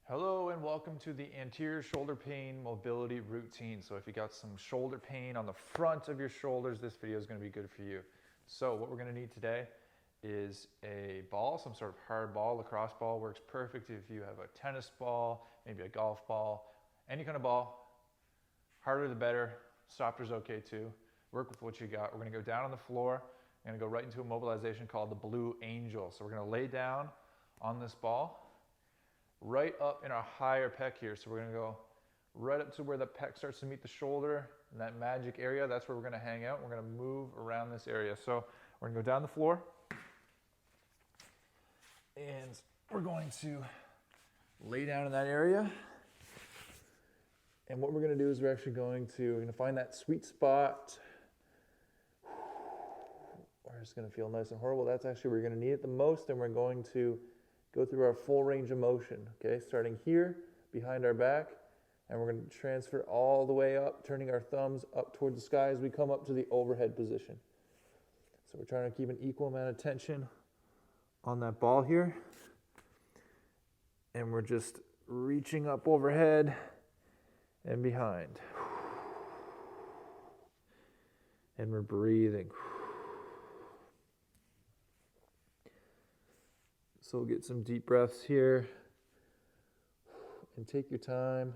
Hello and welcome to the anterior shoulder pain mobility routine. So if you got some shoulder pain on the front of your shoulders, this video is going to be good for you. So what we're going to need today is a ball, some sort of hard ball. Lacrosse ball works perfect if you have a tennis ball, maybe a golf ball, any kind of ball. Harder the better, softer's okay too. Work with what you got. We're going to go down on the floor. I'm going to go right into a mobilization called the Blue Angel. So we're going to lay down on this ball, right up in our higher pec here. So we're going to go right up to where the pec starts to meet the shoulder, in that magic area. That's where we're going to hang out. We're going to move around this area. So we're going to go down the floor, and we're going to lay down in that area. And what we're going to do is we're going to find that sweet spot where it's going to feel nice and horrible. That's actually where you're going to need it the most, and we're going to go through our full range of motion, okay? Starting here, behind our back, and we're going to transfer all the way up, turning our thumbs up toward the sky as we come up to the overhead position. So we're trying to keep an equal amount of tension on that ball here. And we're just reaching up overhead and behind. And we're breathing. So we'll get some deep breaths here and take your time.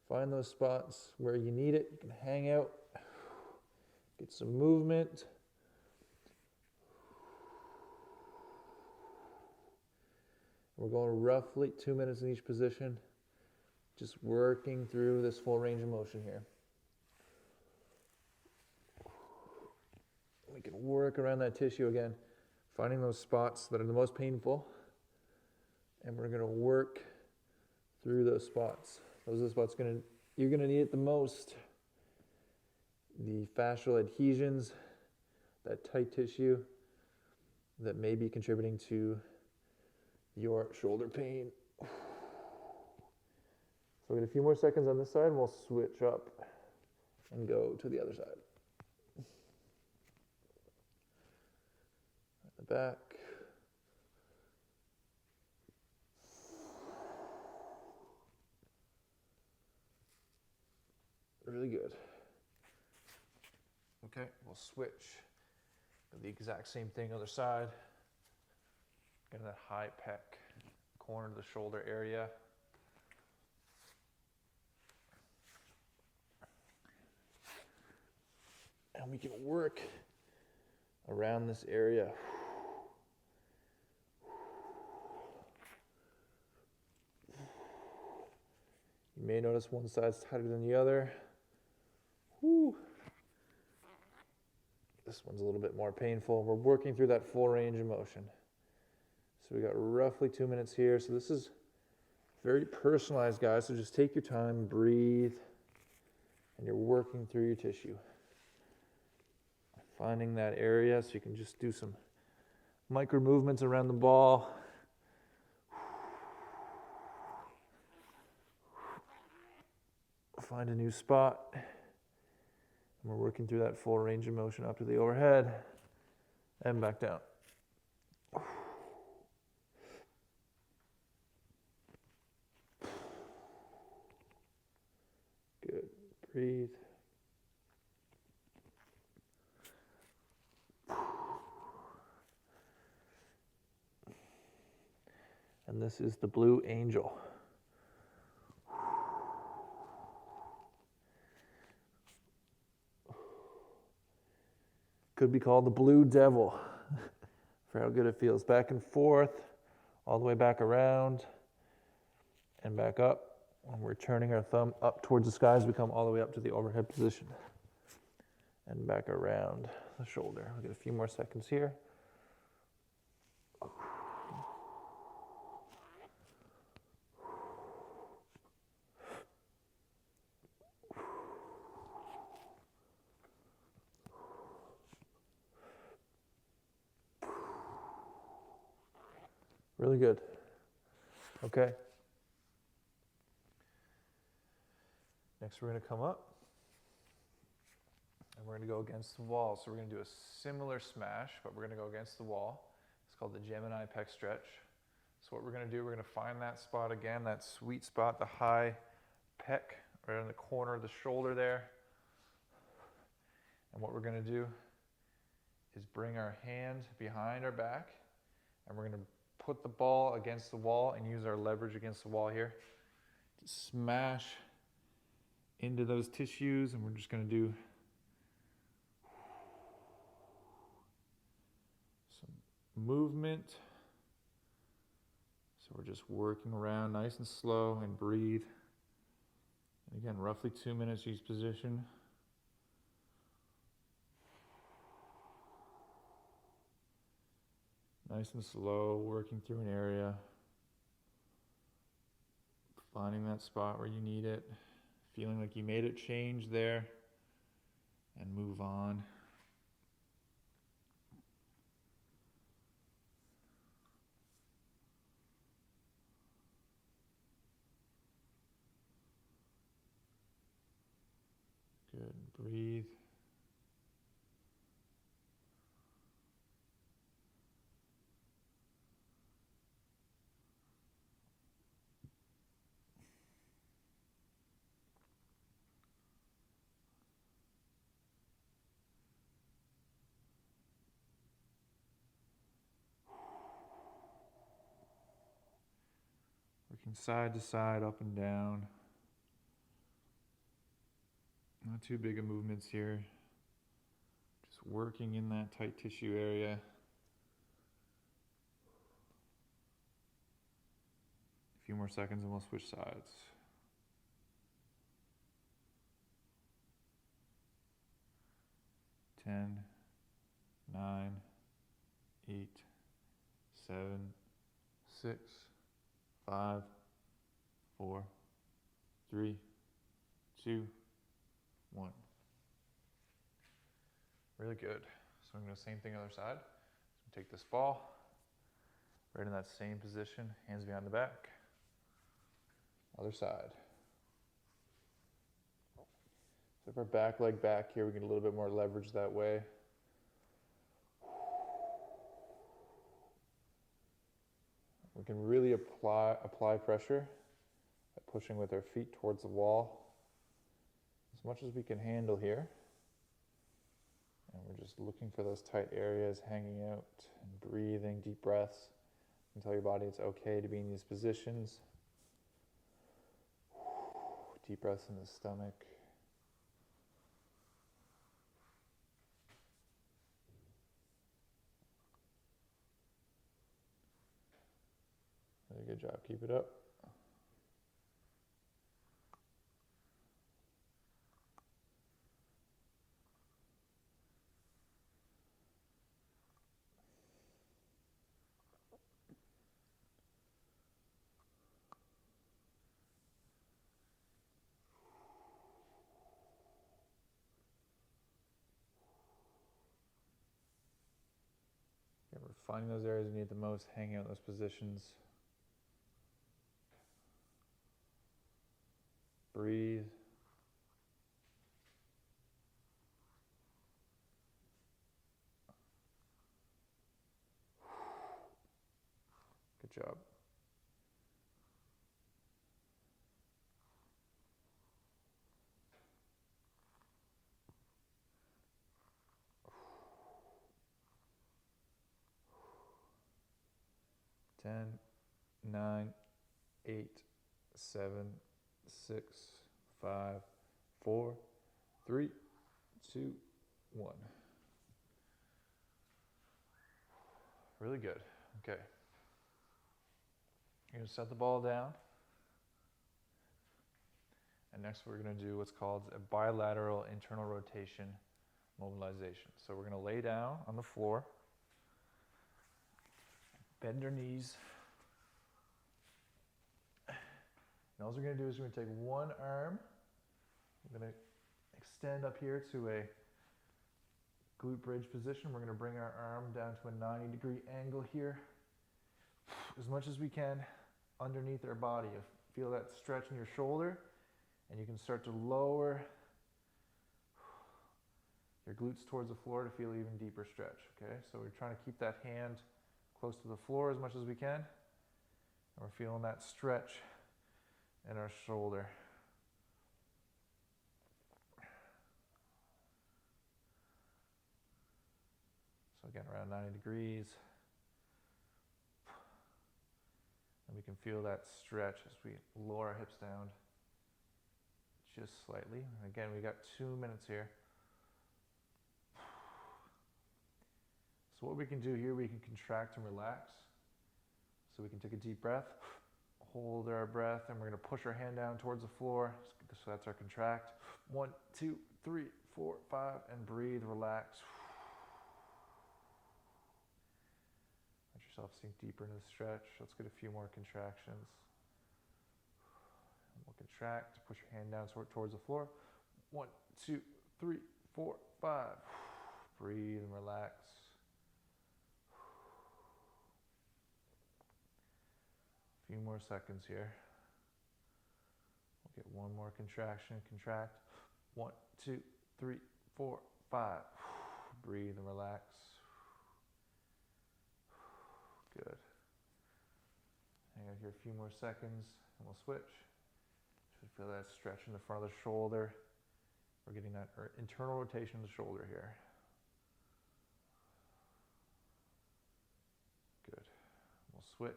Find those spots where you need it. You can hang out, get some movement. We're going roughly 2 minutes in each position, just working through this full range of motion here. We can work around that tissue again, finding those spots that are the most painful, and we're going to work through those spots. Those are the spots you're going to need it the most. The fascial adhesions, that tight tissue that may be contributing to your shoulder pain. So we'll get a few more seconds on this side, and we'll switch up and go to the other side. The back. Really good. Okay, we'll switch. Do the exact same thing other side. Get that high pec, corner of the shoulder area. And we can work around this area. You may notice one side's tighter than the other. Whew. This one's a little bit more painful. We're working through that full range of motion. So we got roughly 2 minutes here. So this is very personalized, guys. So just take your time, breathe, and you're working through your tissue. Finding that area so you can just do some micro movements around the ball. Find a new spot. And we're working through that full range of motion up to the overhead and back down. Good. Breathe. And this is the Blue Angel. Could be called the Blue Devil for how good it feels. Back and forth, all the way back around and back up. And we're turning our thumb up towards the sky as we come all the way up to the overhead position. And back around the shoulder. We'll get a few more seconds here. Really good. Okay. Next, we're going to come up, and we're going to go against the wall. So we're going to do a similar smash, but we're going to go against the wall. It's called the Gemini Pec Stretch. So what we're going to do, we're going to find that spot again, that sweet spot, the high pec, right in the corner of the shoulder there. And what we're going to do is bring our hand behind our back, and we're going to put the ball against the wall and use our leverage against the wall here to smash into those tissues. And we're just going to do some movement. So we're just working around nice and slow, and breathe. And again, roughly 2 minutes each position. Nice and slow, working through an area. Finding that spot where you need it. Feeling like you made a change there. And move on. Good. Breathe. Working side to side, up and down. Not too big of movements here. Just working in that tight tissue area. A few more seconds and we'll switch sides. Ten, 9, 8, 7, 6, 5, 4, 3, 2, 1. Really good. So I'm going to do the same thing other side. So take this ball, right in that same position, hands behind the back. Other side. So if our back leg back here, we get a little bit more leverage that way. We can really apply pressure by pushing with our feet towards the wall as much as we can handle here. And we're just looking for those tight areas, hanging out and breathing deep breaths. And tell your body it's okay to be in these positions. Deep breaths in the stomach. Really good job. Keep it up. Okay, we're finding those areas you need the most, hanging out in those positions. Breathe. Good job. Ten, 9, 8, 7, 6, 5, 4, 3, 2, 1. Really good. Okay. You're going to set the ball down. And next we're going to do what's called a bilateral internal rotation mobilization. So we're going to lay down on the floor, bend our knees. And all we're going to do is we're going to take one arm. We're going to extend up here to a glute bridge position. We're going to bring our arm down to a 90-degree angle here, as much as we can underneath our body. You feel that stretch in your shoulder, and you can start to lower your glutes towards the floor to feel even deeper stretch. Okay, so we're trying to keep that hand close to the floor as much as we can. And we're feeling that stretch in our shoulder. So again, around 90 degrees. And we can feel that stretch as we lower our hips down just slightly. And again, we got 2 minutes here. So what we can do here, we can contract and relax. So we can take a deep breath, hold our breath, and we're gonna push our hand down towards the floor. So that's our contract. 1, 2, 3, 4, 5, and breathe, relax. Let yourself sink deeper into the stretch. Let's get a few more contractions. And we'll contract, push your hand down towards the floor. 1, 2, 3, 4, 5. Breathe and relax. A few more seconds here. We'll get one more contraction, contract. 1, 2, 3, 4, 5. Breathe and relax. Good. Hang out here a few more seconds and we'll switch. Should feel that stretch in the front of the shoulder. We're getting that internal rotation of the shoulder here. Good. We'll switch.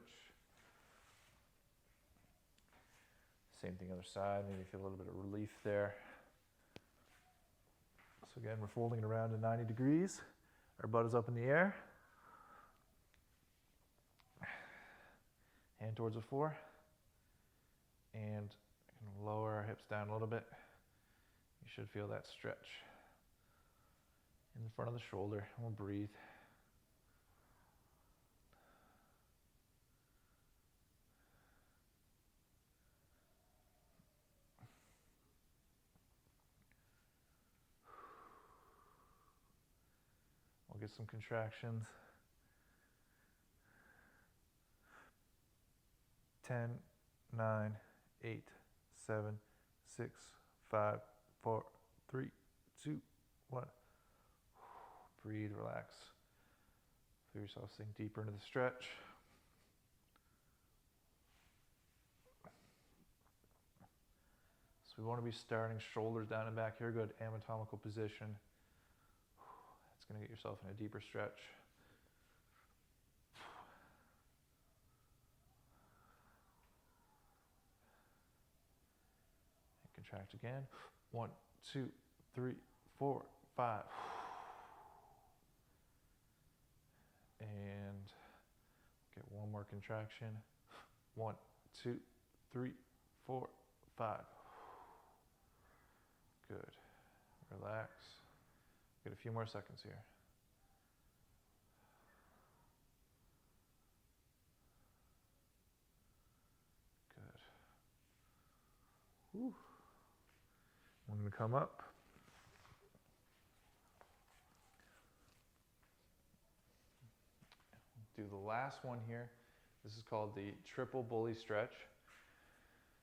Same thing other side, maybe feel a little bit of relief there. So again, we're folding it around to 90 degrees. Our butt is up in the air. Hand towards the floor. And lower our hips down a little bit. You should feel that stretch in the front of the shoulder. And we'll breathe. We'll get some contractions. 10, 9, 8, 7, 6, 5, 4, 3, 2, 1. Breathe, relax. Feel yourself sink deeper into the stretch. So we want to be starting shoulders down and back here. Good anatomical position. That's going to get yourself in a deeper stretch. Contract again. 1, 2, 3, 4, 5. And get one more contraction. 1, 2, 3, 4, 5. Good. Relax. Get a few more seconds here. Good. Whew. I'm going to come up. Do the last one here. This is called the triple bully stretch.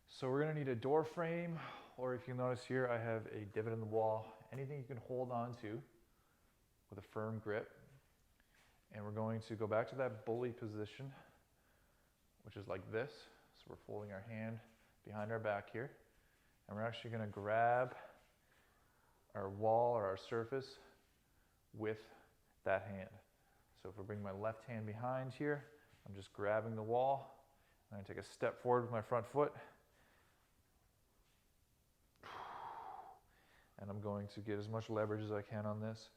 So we're going to need a door frame, or if you notice here, I have a divot in the wall. Anything you can hold on to with a firm grip. And we're going to go back to that bully position, which is like this. So we're folding our hand behind our back here. And we're actually going to grab our wall or our surface with that hand. So if I bring my left hand behind here, I'm just grabbing the wall. I'm going to take a step forward with my front foot. And I'm going to get as much leverage as I can on this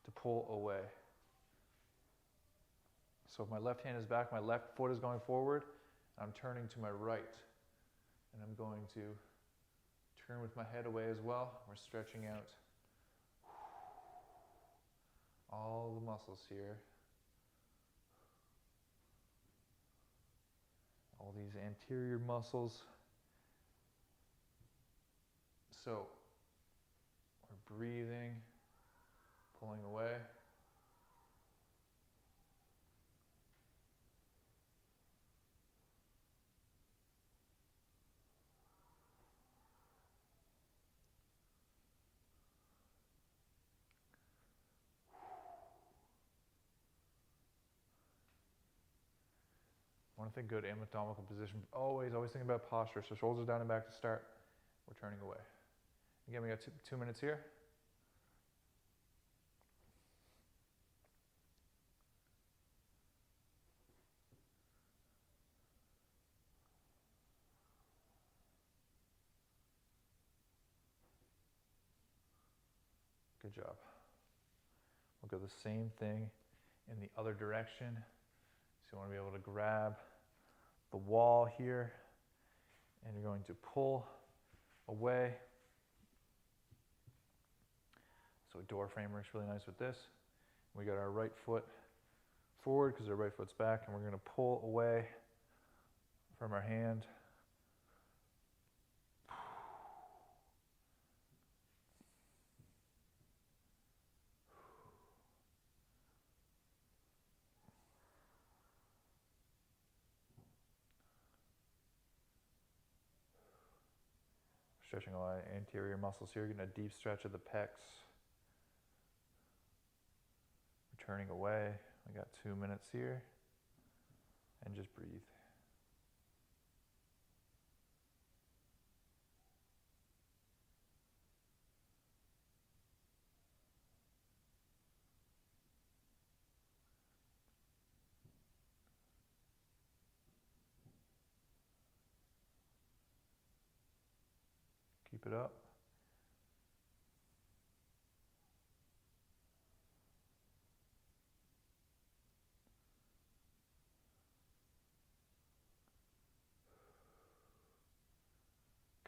to pull away. So if my left hand is back, my left foot is going forward, I'm turning to my right. And I'm going to turn with my head away as well. We're stretching out all the muscles here. All these anterior muscles. So we're breathing, pulling away. want to think good anatomical position. Always think about posture. So shoulders down and back to start. We're turning away. Again, we got 2 minutes here. Good job. We'll go the same thing in the other direction. So you want to be able to grab the wall here, and you're going to pull away. So a door frame works really nice with this. We got our right foot forward because our right foot's back, and we're going to pull away from our hand. Stretching a lot of anterior muscles here, getting a deep stretch of the pecs. Turning away. We got 2 minutes here, and just breathe. Keep it up.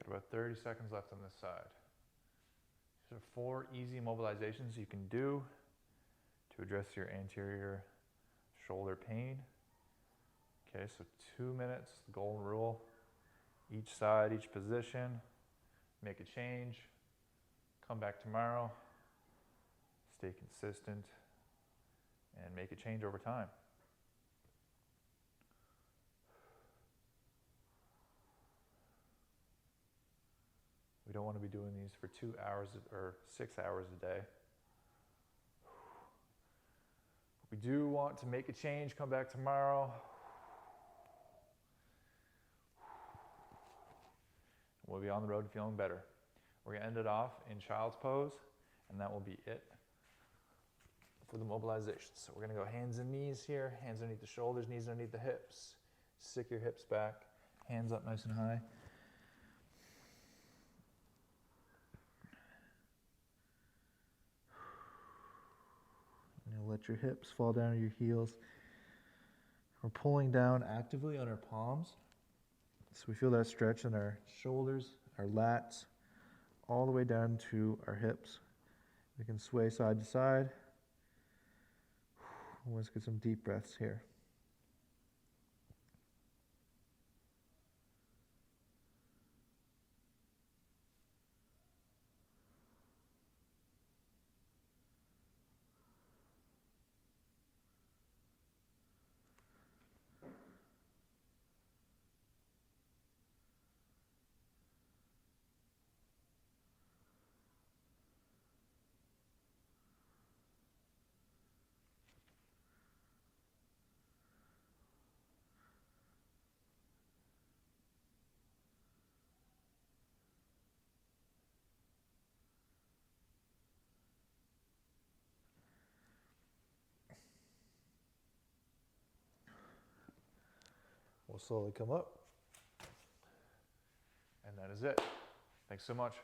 Got about 30 seconds left on this side. These are 4 easy mobilizations you can do to address your anterior shoulder pain. Okay, so 2 minutes, the golden rule. Each side, each position. Make a change. Come back tomorrow. Stay consistent and make a change over time. We don't want to be doing these for 2 hours or 6 hours a day. We do want to make a change, come back tomorrow. We'll be on the road feeling better. We're going to end it off in child's pose, and that will be it for the mobilization. So we're going to go hands and knees here, hands underneath the shoulders, knees underneath the hips. Stick your hips back, hands up nice and high. And let your hips fall down to your heels. We're pulling down actively on our palms. So we feel that stretch in our shoulders, our lats, all the way down to our hips. We can sway side to side. Let's get some deep breaths here. We'll slowly come up. And that is it. Thanks so much.